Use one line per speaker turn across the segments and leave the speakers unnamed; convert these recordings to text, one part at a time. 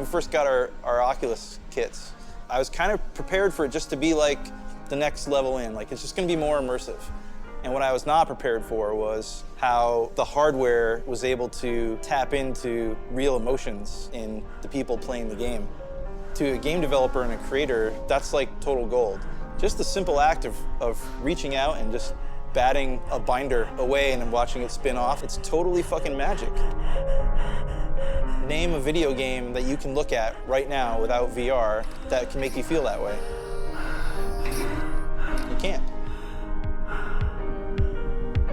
first got our Oculus kits, I was kind of prepared for it just to be like the next level in, like it's just gonna be more immersive. And what I was not prepared for was how the hardware was able to tap into real emotions in the people playing the game. To a game developer and a creator, that's like total gold. Just the simple act of reaching out and just batting a binder away and then watching it spin off, it's totally fucking magic. Name a video game that you can look at right now without VR that can make you feel that way. You can't.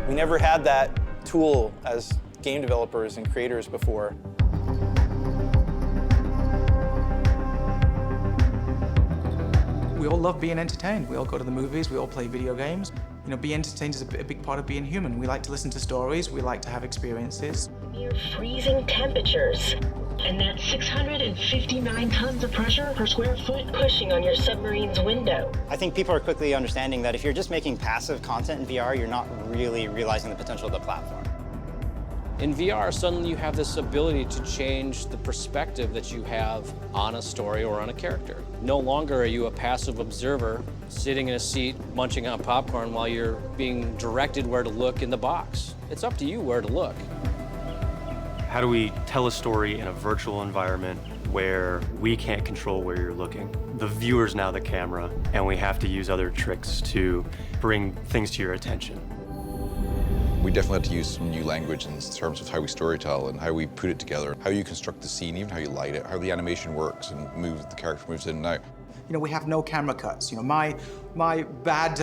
We never had that tool as game developers and creators before.
We all love being entertained. We all go to the movies, we all play video games. You know, being entertained is a big part of being human. We like to listen to stories, we like to have experiences.
Near freezing temperatures. And that's 659 tons of pressure per square foot pushing on your submarine's window.
I think people are quickly understanding that if you're just making passive content in VR, you're not really realizing the potential of the platform.
In VR, suddenly you have this ability to change the perspective that you have on a story or on a character. No longer are you a passive observer sitting in a seat munching on popcorn while you're being directed where to look in the box. It's up to you where to look.
How do we tell a story in a virtual environment where we can't control where you're looking? The viewer's now the camera, and we have to use other tricks to bring things to your attention.
We definitely had to use some new language in terms of how we storytell and how we put it together, how you construct the scene, even how you light it, how the animation works and the character moves in and out.
You know, we have no camera cuts. You know, my bad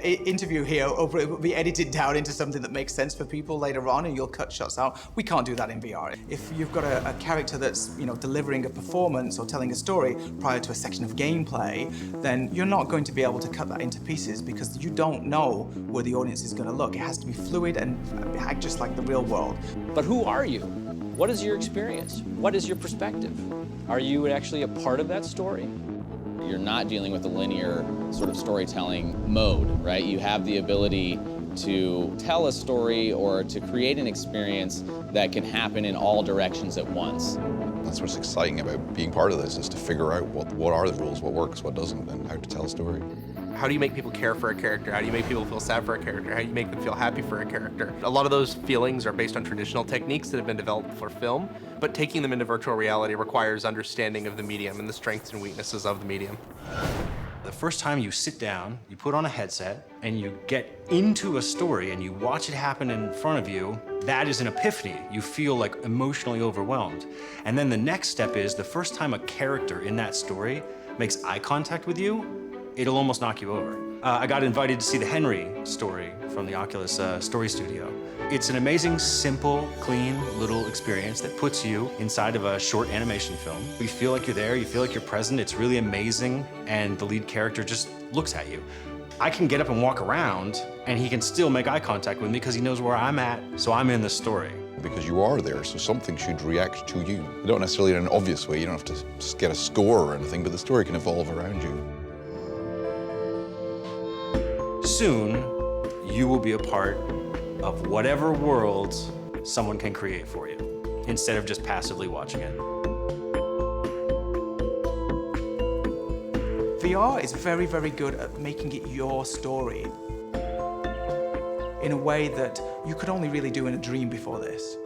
interview here will be edited down into something that makes sense for people later on, and you'll cut shots out. We can't do that in VR. If you've got a character that's, you know, delivering a performance or telling a story prior to a section of gameplay, then you're not going to be able to cut that into pieces because you don't know where the audience is going to look. It has to be fluid and act just like the real world.
But who are you? What is your experience? What is your perspective? Are you actually a part of that story?
You're not dealing with a linear sort of storytelling mode, right? You have the ability to tell a story or to create an experience that can happen in all directions at once.
That's what's exciting about being part of this, is to figure out what are the rules, what works, what doesn't, and how to tell a story.
How do you make people care for a character? How do you make people feel sad for a character? How do you make them feel happy for a character? A lot of those feelings are based on traditional techniques that have been developed for film, but taking them into virtual reality requires understanding of the medium and the strengths and weaknesses of the medium.
The first time you sit down, you put on a headset, and you get into a story and you watch it happen in front of you, that is an epiphany. You feel like emotionally overwhelmed. And then the next step is the first time a character in that story makes eye contact with you, it'll almost knock you over. I got invited to see the Henry story from the Oculus Story Studio. It's an amazing, simple, clean little experience that puts you inside of a short animation film. You feel like you're there, you feel like you're present, it's really amazing, and the lead character just looks at you. I can get up and walk around, and he can still make eye contact with me because he knows where I'm at, so I'm in the story.
Because you are there, so something should react to you. You don't necessarily in an obvious way, you don't have to get a score or anything, but the story can evolve around you.
Soon, you will be a part of whatever world someone can create for you, instead of just passively watching it.
VR is very, very good at making it your story in a way that you could only really do in a dream before this.